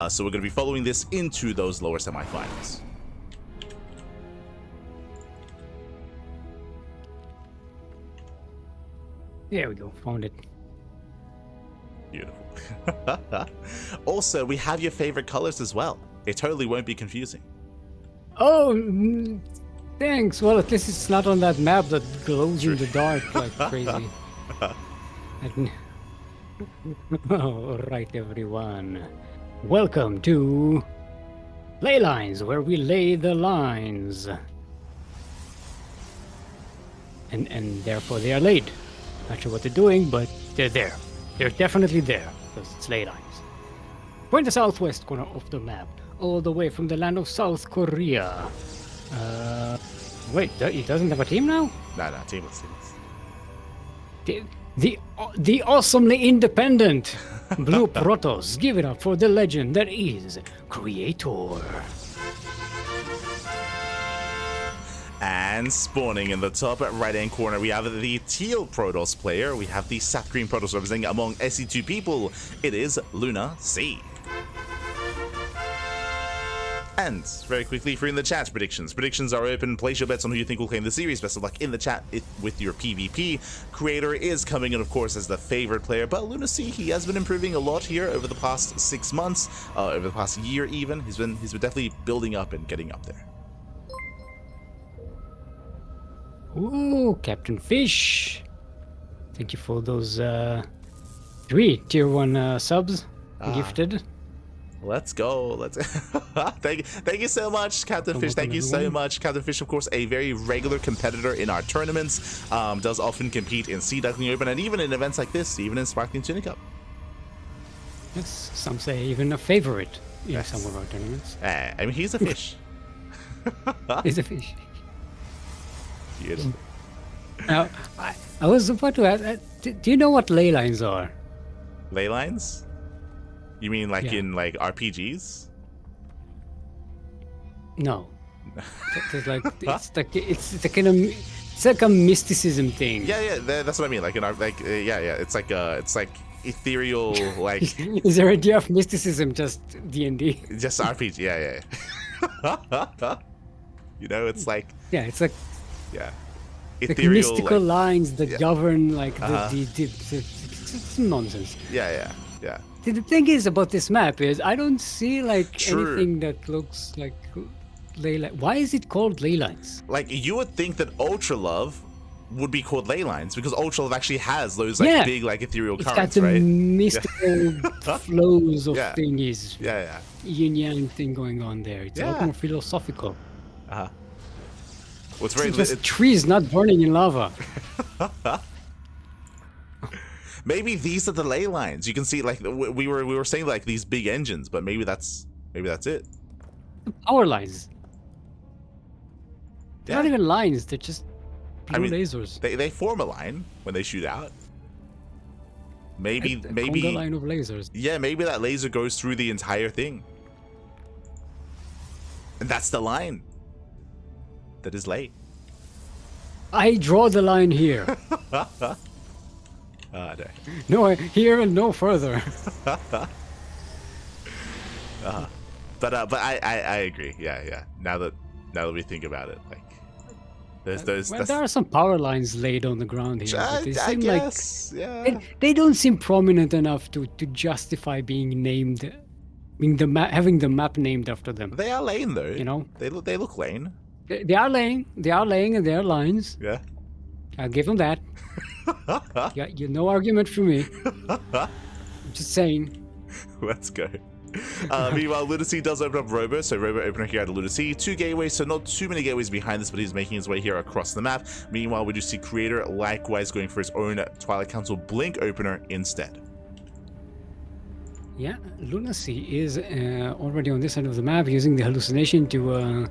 So we're going to be following this into those lower semifinals. There we go, found it. Beautiful. Also, we have your favorite colors as well. It totally won't be confusing. Oh, thanks. Well, at least it's not on that map that glows in the dark like crazy. All right, everyone. Welcome to Ley Lines, where we lay the lines. And therefore they are laid. Not sure what they're doing, but they're there. They're definitely there, because it's ley lines. We're in the southwest corner of the map, all the way from the land of South Korea. Wait, he doesn't have a team now? No, teamless. The awesomely independent Blue Protoss. Give it up for the legend that is Creator. And spawning in the top right-hand corner, we have the teal Protoss player. We have the sap green Protoss representing among SE2 people. It is LunaSea. And very quickly for in the chat predictions. Predictions are open. Place your bets on who you think will claim the series. Best of luck in the chat with your PvP. Creator is coming in, of course, as the favorite player, but LunaSea, he has been improving a lot here over the past 6 months, over the past year even. He's been definitely building up and getting up there. Ooh, Captain Fish. Thank you for those 3 tier 1 subs gifted. Let's go. Thank you so much, Captain Fish. Thank you so much. Captain Fish, of course, a very regular competitor in our tournaments. Does often compete in Sea Duckling Open and even in events like this, even in Sparkling Tuna Cup. Yes, some say even a favorite in some of our tournaments. I mean, he's a fish. He's a fish. Beautiful. Now, I was about to ask, do you know what ley lines are? Ley lines? You mean like in like RPGs? No. It's like a mysticism thing. Yeah, that's what I mean. Like it's like ethereal, like. Is there a idea of mysticism just D&D? Just RPG, yeah. You know, it's like. Yeah, it's like. Yeah. Ethereal, like mystical lines that govern like it's nonsense. Yeah. The thing is about this map is I don't see like anything that looks like ley lines. Why is it called ley lines? Like you would think that Ultra Love would be called ley lines because Ultra Love actually has those like big like ethereal currents, right? It's got the mystical flows of thingies. Yeah. Yin yang thing going on there. It's a lot more philosophical. What's very just trees not burning in lava. Maybe these are the ley lines. You can see like we were saying like these big engines, but maybe that's it. Power lines. They're not even lines. They're just blue lasers. They form a line when they shoot out. Maybe a line of lasers. Yeah, maybe that laser goes through the entire thing, and that's the line. That is ley. I draw the line here. No, here and no further. But I agree. Yeah. Now that we think about it, like there are some power lines laid on the ground here. But they seem guess, they don't seem prominent enough to justify being named, having the map named after them. They are laying though. You know, they look laying. They are laying, and they are lines. Yeah. I'll give them that. Yeah, no argument for me. I'm just saying. Let's go. Meanwhile, LunaSea does open up Robo, so Robo opener here at LunaSea. 2 gateways, so not too many gateways behind this, but he's making his way here across the map. Meanwhile, we do see Creator likewise going for his own Twilight Council Blink opener instead. Yeah, LunaSea is already on this side of the map using the hallucination to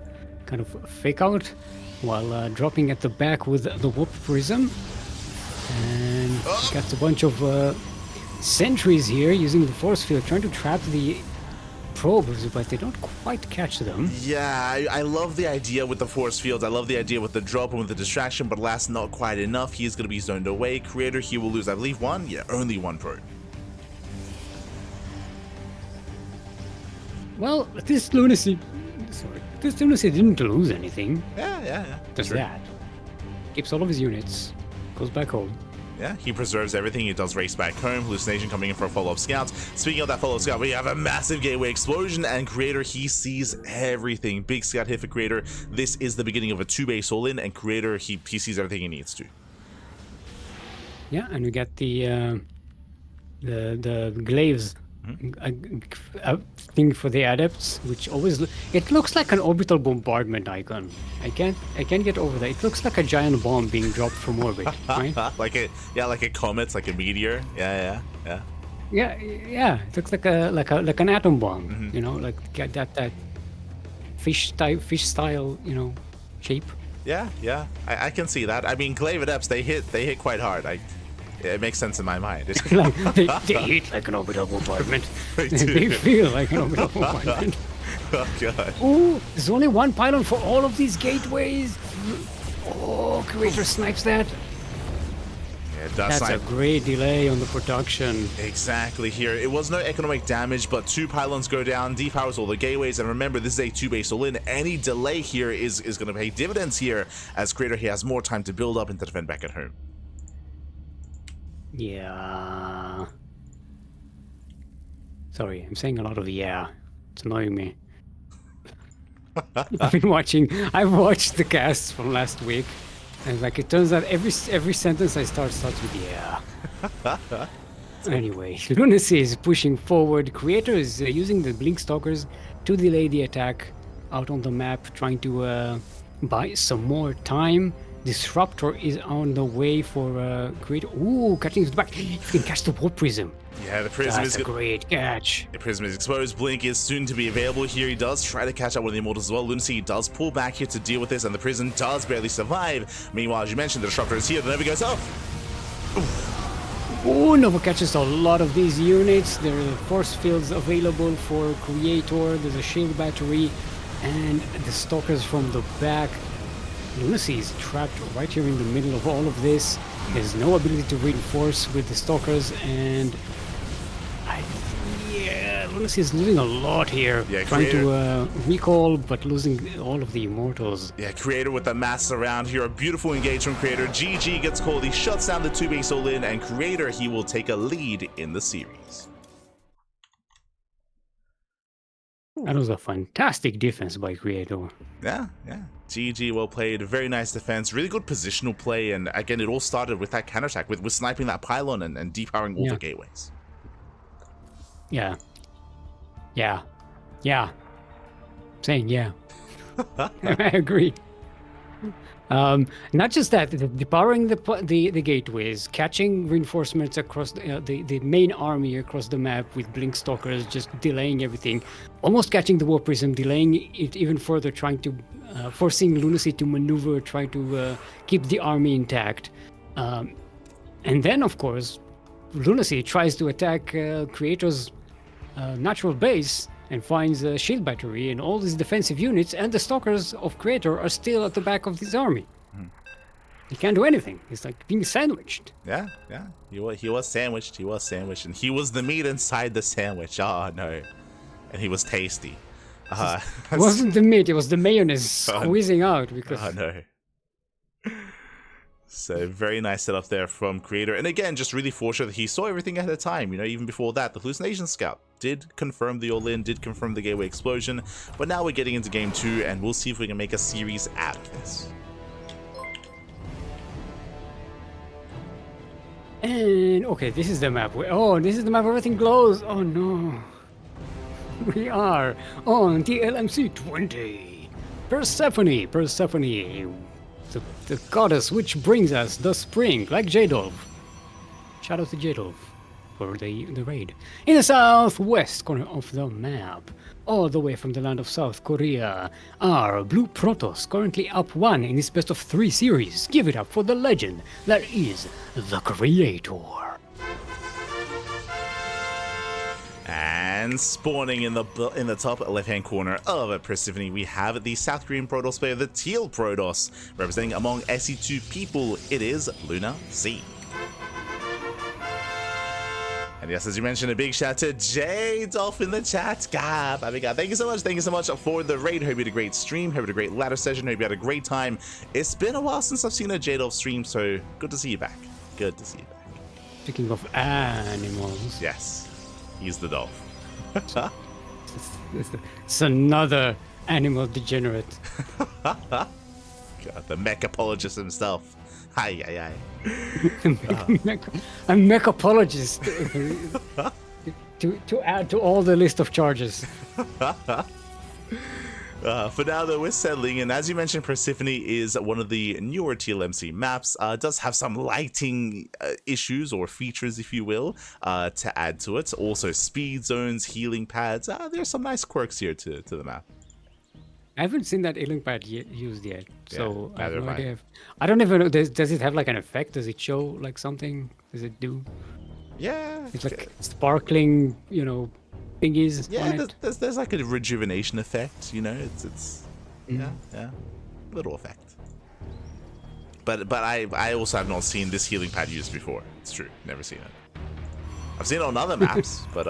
kind of fake out while dropping at the back with the Warp Prism. And got a bunch of sentries here using the force field, trying to trap the probers, but they don't quite catch them. Yeah, I love the idea with the force fields. I love the idea with the drop and with the distraction, but last, not quite enough. He is going to be zoned away. Creator, he will lose, I believe, one? Yeah, only one probe. Well, this LunaSea, sorry, this LunaSea didn't lose anything. Yeah. Does True. that. Keeps all of his units, goes back home. Yeah, he preserves everything. He does race back home. Hallucination coming in for a follow-up scout. Speaking of that follow-up scout, we have a massive gateway explosion, and Creator, he sees everything. Big scout hit for Creator. This is the beginning of a 2-base all-in, and Creator, he sees everything he needs to. Yeah, and we get the glaives thing for the adepts, which always it looks like an orbital bombardment icon. I can't get over that. It looks like a giant bomb being dropped from orbit, right? like a comet, like a meteor. Yeah. Yeah. It looks like an atom bomb. You know, like that fish style, you know, shape. Yeah. I can see that. I mean, glaive adepts, they hit quite hard. It makes sense in my mind. Like they hit like an orbital bombardment. They feel like an orbital bombardment. Oh god. Oh, there's only one pylon for all of these gateways. Oh, Creator snipes that. Yeah, it does. That's a great delay on the production. Exactly here. It was no economic damage, but 2 pylons go down, defowers all the gateways, and remember, this is a 2-base all-in. Any delay here is going to pay dividends here, as Creator, he has more time to build up and to defend back at home. Yeah. Sorry, I'm saying a lot of yeah. It's annoying me. I've watched the casts from last week, and like it turns out every sentence I starts with yeah. Anyway, LunaSea is pushing forward. Creator is using the Blink Stalkers to delay the attack out on the map, trying to buy some more time. Disruptor is on the way for Creator. Ooh, catching the back. You can catch the Warp Prism. Yeah, the Prism That's is a great catch. The Prism is exposed. Blink is soon to be available here. He does try to catch up one of the Immortals as well. LunaSea does pull back here to deal with this, and the Prism does barely survive. Meanwhile, as you mentioned, the Disruptor is here. The Nova goes off. Oh, Nova catches a lot of these units. There are force fields available for Creator. There's a shield battery, and the Stalkers from the back. LunaSea is trapped right here in the middle of all of this. There's no ability to reinforce with the Stalkers, and LunaSea is losing a lot here. Yeah, trying to recall, but losing all of the Immortals. Yeah, Creator with the mass around here. A beautiful engagement, Creator. GG gets called. He shuts down the 2-base all-in, and Creator, he will take a lead in the series. That was a fantastic defense by Creator. Yeah. GG, well played. Very nice defense. Really good positional play. And again, it all started with that counterattack, with sniping that pylon and depowering all the gateways. Yeah. Saying yeah. I agree. Not just that, depowering the gateways, catching reinforcements across the main army across the map with Blink Stalkers, just delaying everything, almost catching the Warp Prism, delaying it even further, trying to forcing LunaSea to maneuver, trying to keep the army intact, and then of course LunaSea tries to attack Creator's natural base and finds a shield battery and all these defensive units, and the Stalkers of Creator are still at the back of his army. He can't do anything. He's like being sandwiched. Yeah. He was sandwiched. And he was the meat inside the sandwich. Oh, no. And he was tasty. It wasn't the meat, it was the mayonnaise squeezing out because... Oh, no. So very nice setup there from Creator. And again, just really fortunate that he saw everything ahead of time. You know, even before that, the Hallucination Scout did confirm the all-in, did confirm the gateway explosion. But now we're getting into game 2, and we'll see if we can make a series out of this. And, okay, this is the map. This is the map where everything glows. Oh, no. We are on the LMC 20. Persephone. The goddess which brings us the spring, like Jadolf. Shout out to Jadolf for the raid. In the southwest corner of the map, all the way from the land of South Korea, are Blue Protoss, currently up 1 in this best of 3 series. Give it up for the legend that is the Creator. And spawning in the top left-hand corner of Persephone, we have the South Korean Protoss player, the Teal Protoss, representing among SE2 people, it is LunaSea. And yes, as you mentioned, a big shout to J Dolph in the chat. God, my God, thank you so much. Thank you so much for the raid. Hope you had a great stream. Hope you had a great ladder session. Hope you had a great time. It's been a while since I've seen a J Dolph stream, so good to see you back. Good to see you back. Speaking of animals. Yes, he's the Dolph. It's another animal degenerate. God, the mech apologist himself. Hi, hi, hi. A mech apologist to add to all the list of charges. For now, though, we're settling, and as you mentioned, Persephone is one of the newer TLMC maps. It does have some lighting issues or features, if you will, to add to it. Also, speed zones, healing pads. There's some nice quirks here to the map. I haven't seen that healing pad used yet, so Yeah, I have no idea. I don't even know. Does it have like an effect? Does it show like something? Does it do? Yeah, It's like sparkling, thingies. yeah. On it. There's like a rejuvenation effect. It's yeah, little effect. But I also have not seen this healing pad used before. It's true, never seen it. I've seen it on other maps, but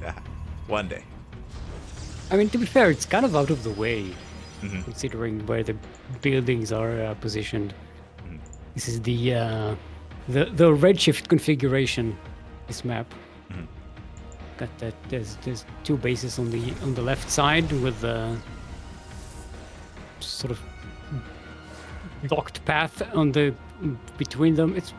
yeah, one day. I mean, to be fair, it's kind of out of the way, considering where the buildings are positioned. This is the redshift configuration. This map. Got that. There's two bases on the left side with sort of docked path on the between them. It's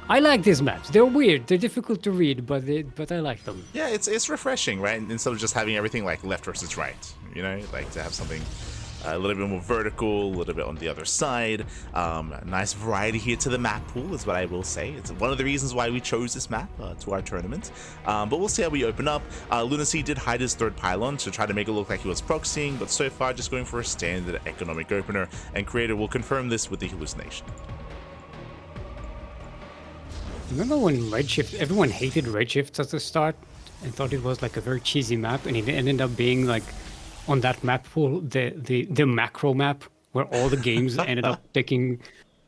I like these maps. They're weird. They're difficult to read, but I like them. Yeah, it's refreshing, right? Instead of just having everything like left versus right, like to have something a little bit more vertical, a little bit on the other side. Nice variety here to the map pool is what I will say. It's one of the reasons why we chose this map to our tournament. But we'll see how we open up. LunaSea did hide his third pylon to try to make it look like he was proxying, but so far just going for a standard economic opener, and Creator will confirm this with the hallucination. Remember when Redshift, everyone hated Redshifts at the start and thought it was like a very cheesy map, and it ended up being like on that map pool, the macro map where all the games ended up taking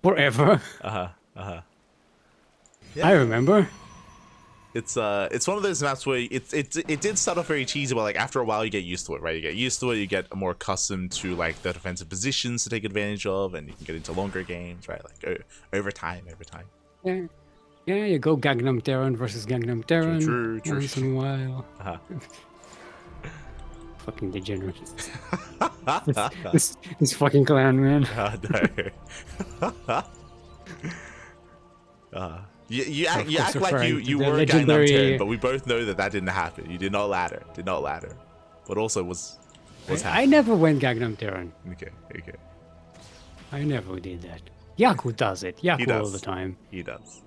forever. Yeah. I remember. It's one of those maps where it did start off very cheesy, but like after a while you get used to it, right? You get used to it, you get more accustomed to like the defensive positions to take advantage of, and you can get into longer games, right? Like over time. Yeah. Yeah, you go Gangnam Terran versus Gangnam Terran True. once in a while. Fucking degenerates. this fucking clown, man. No. You act like you were legendary... Gangnam Terran, but we both know that didn't happen. You did not ladder. But also was happening. I never went Gangnam Terran. Okay. I never did that. Yaku does it. Yaku all the time. He does.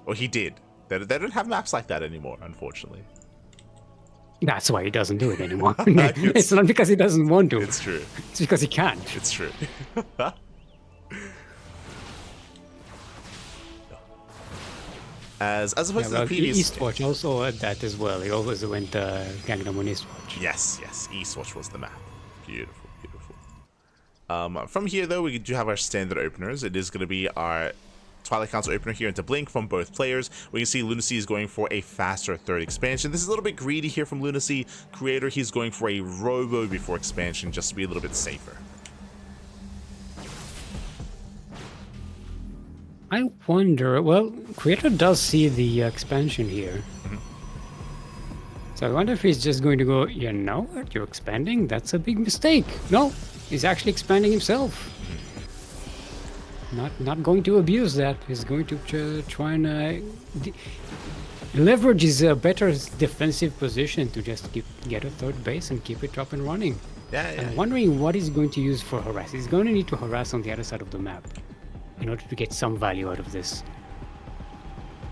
Or he did. They don't have maps like that anymore, unfortunately. That's why he doesn't do it anymore. It's not because he doesn't want to. It's true. It's because he can't. It's true. As opposed to the previous... Eastwatch also had that as well. He always went Gangnam on Eastwatch. Yes. Eastwatch was the map. Beautiful. From here, though, we do have our standard openers. It is going to be our Twilight Council opener here into Blink from both players. We can see LunaSea is going for a faster third expansion. This is a little bit greedy here from LunaSea. Creator, he's going for a Robo before expansion just to be a little bit safer. I wonder, well, Creator does see the expansion here. So I wonder if he's just going to go, you know what, you're expanding? That's a big mistake. No, he's actually expanding himself. Not going to abuse that. He's going to try and leverage his better defensive position to just get a third base and keep it up and running. Yeah. I'm wondering what he's going to use for harass. He's going to need to harass on the other side of the map in order to get some value out of this.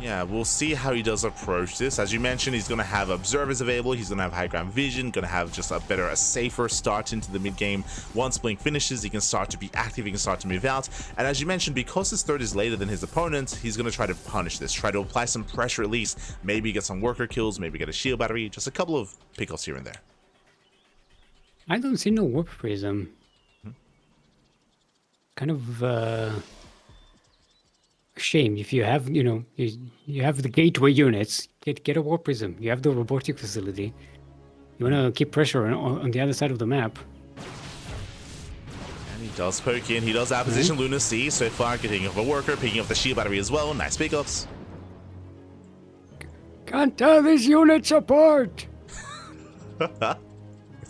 Yeah, we'll see how he does approach this. As you mentioned, he's going to have observers available. He's going to have high ground vision, going to have just a safer start into the mid game. Once Blink finishes, he can start to be active, he can start to move out. And as you mentioned, because his third is later than his opponent, he's going to try to punish this, try to apply some pressure at least, maybe get some worker kills, maybe get a shield battery, just a couple of pickoffs here and there. I don't see no warp prism. Kind of shame if you have, you have the gateway units. Get a war prism. You have the robotic facility. You want to keep pressure on the other side of the map. And he does poke in. He does outposition LunaSea so far, getting up a worker, picking up the shield battery as well. Nice pickups. Can't tell these units apart.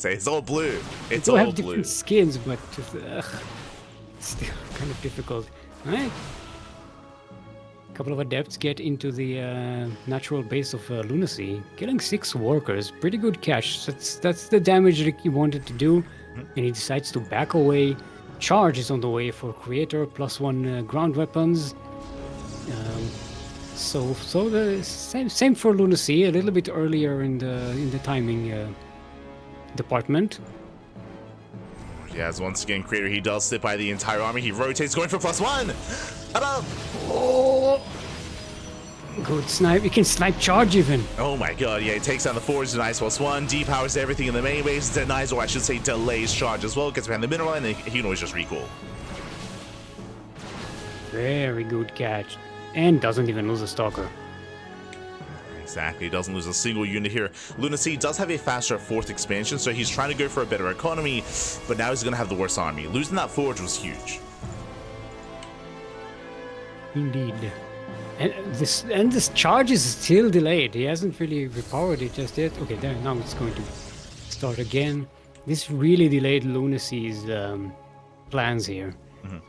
It's all blue. It's They all have blue. different skins, but still kind of difficult. All right. A couple of adepts get into the natural base of LunaSea, killing 6 workers. Pretty good catch. That's the damage that he wanted to do, and he decides to back away. Charge is on the way for Creator, +1 ground weapons. So the same for LunaSea, a little bit earlier in the timing department. Yes, once again, Creator, he does sit by the entire army. He rotates, going for +1. Hello. Oh, good snipe! You can snipe charge even. Oh my god, yeah, he takes down the forge, denies +1, depowers everything in the main base, denies, or I should say delays charge as well, gets behind the mineral line, and he can always just recall. Very good catch, and doesn't even lose a stalker. Exactly, doesn't lose a single unit here. LunaSea does have a faster 4th expansion, so he's trying to go for a better economy, but now he's going to have the worst army. Losing that forge was huge. Indeed. And this charge is still delayed. He hasn't really repowered it just yet. Okay, there, now it's going to start again. This really delayed LunaSea's plans here.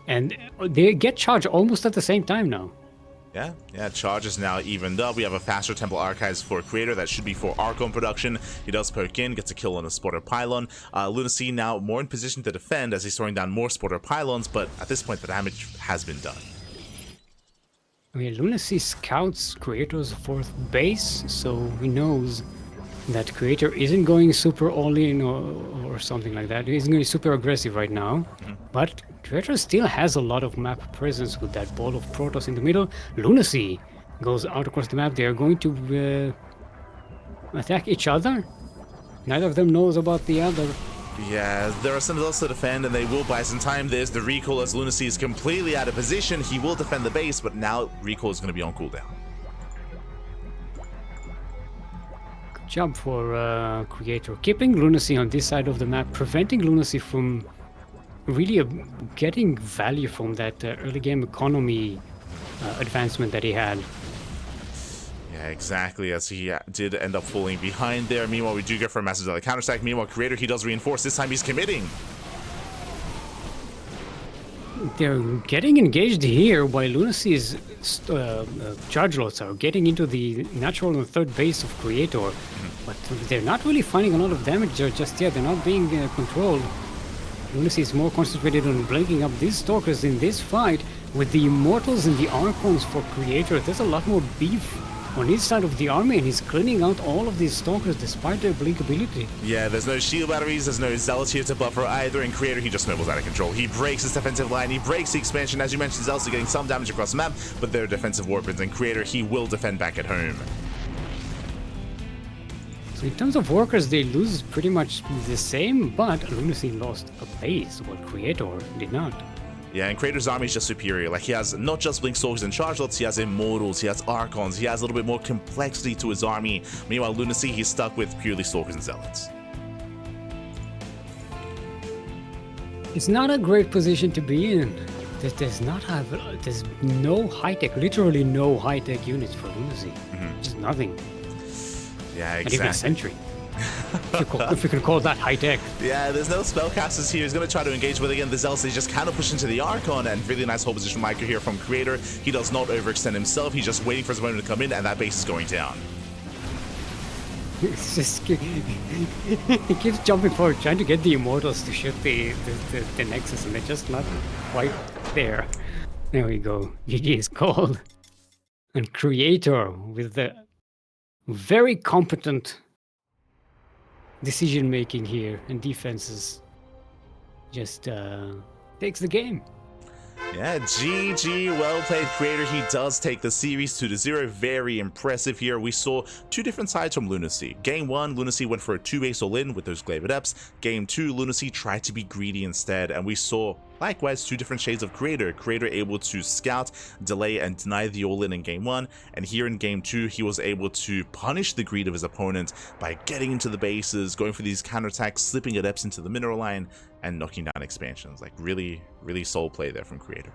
And they get charged almost at the same time now. Yeah, charge is now evened up. We have a faster Temple Archives for Creator that should be for Archon production. He does poke in, gets a kill on a spotter pylon. LunaSea now more in position to defend as he's throwing down more spotter pylons, but at this point the damage has been done. I mean, LunaSea scouts Creator's 4th base, so he knows that Creator isn't going super all-in or something like that. He isn't going super aggressive right now. But Creator still has a lot of map presence with that ball of Protoss in the middle. LunaSea goes out across the map. They are going to attack each other. Neither of them knows about the other. Yeah, there are some else to defend, and they will buy some time. There's the recall as LunaSea is completely out of position. He will defend the base, but now recall is going to be on cooldown. Good job for Creator. Keeping LunaSea on this side of the map, preventing LunaSea from really getting value from that early game economy advancement that he had. Yeah, exactly, as he did end up falling behind there. Meanwhile, we do go for a massive counter attack. Meanwhile, Creator, he does reinforce. This time he's committing. They're getting engaged here while LunaSea's charge lots are getting into the natural and 3rd base of Creator. But they're not really finding a lot of damage there just yet. They're not being controlled. LunaSea is more concentrated on blanking up these stalkers in this fight. With the Immortals and the Archons for Creator, there's a lot more beef on his side of the army, and he's cleaning out all of these stalkers despite their blink ability. Yeah, there's no shield batteries, there's no zealots here to buffer either, and Creator, he just snowballs out of control. He breaks his defensive line, he breaks the expansion. As you mentioned, zealots are getting some damage across the map, but they're defensive weapons, and Creator, he will defend back at home. So in terms of workers, they lose pretty much the same, but LunaSea lost a base, while Creator did not. Yeah, and Creator's army is just superior. Like, he has not just Blink Stalkers and Charge Lots, he has Immortals, he has Archons, he has a little bit more complexity to his army. Meanwhile, LunaSea, he's stuck with purely Stalkers and Zealots. It's not a great position to be in. There's no high-tech, literally no high-tech units for LunaSea. Just nothing. Yeah, Not even a exactly. sentry. if you can call that high-tech. Yeah, there's no spellcasters here. He's going to try to engage with, again, the Zealots. They just kind of push into the Archon, and really nice hold position micro here from Creator. He does not overextend himself. He's just waiting for his opponent to come in, and that base is going down. It's just he keeps jumping forward, trying to get the Immortals to shoot the Nexus, and they're just not quite there. There we go. GG is called. And Creator, with the very competent decision making here and defenses, just takes the game. Yeah, GG, well played, Creator. He does take the series 2-0. Very impressive here. We saw two different sides from LunaSea. Game 1, LunaSea went for a 2-base all-in with those Glaive Adepts. Game 2, LunaSea tried to be greedy instead, and we saw Likewise, two different shades of Creator. Creator able to scout, delay, and deny the all-in Game 1, and here in Game 2, he was able to punish the greed of his opponent by getting into the bases, going for these counterattacks, slipping adepts into the mineral line, and knocking down expansions. Like, really, really soul play there from Creator.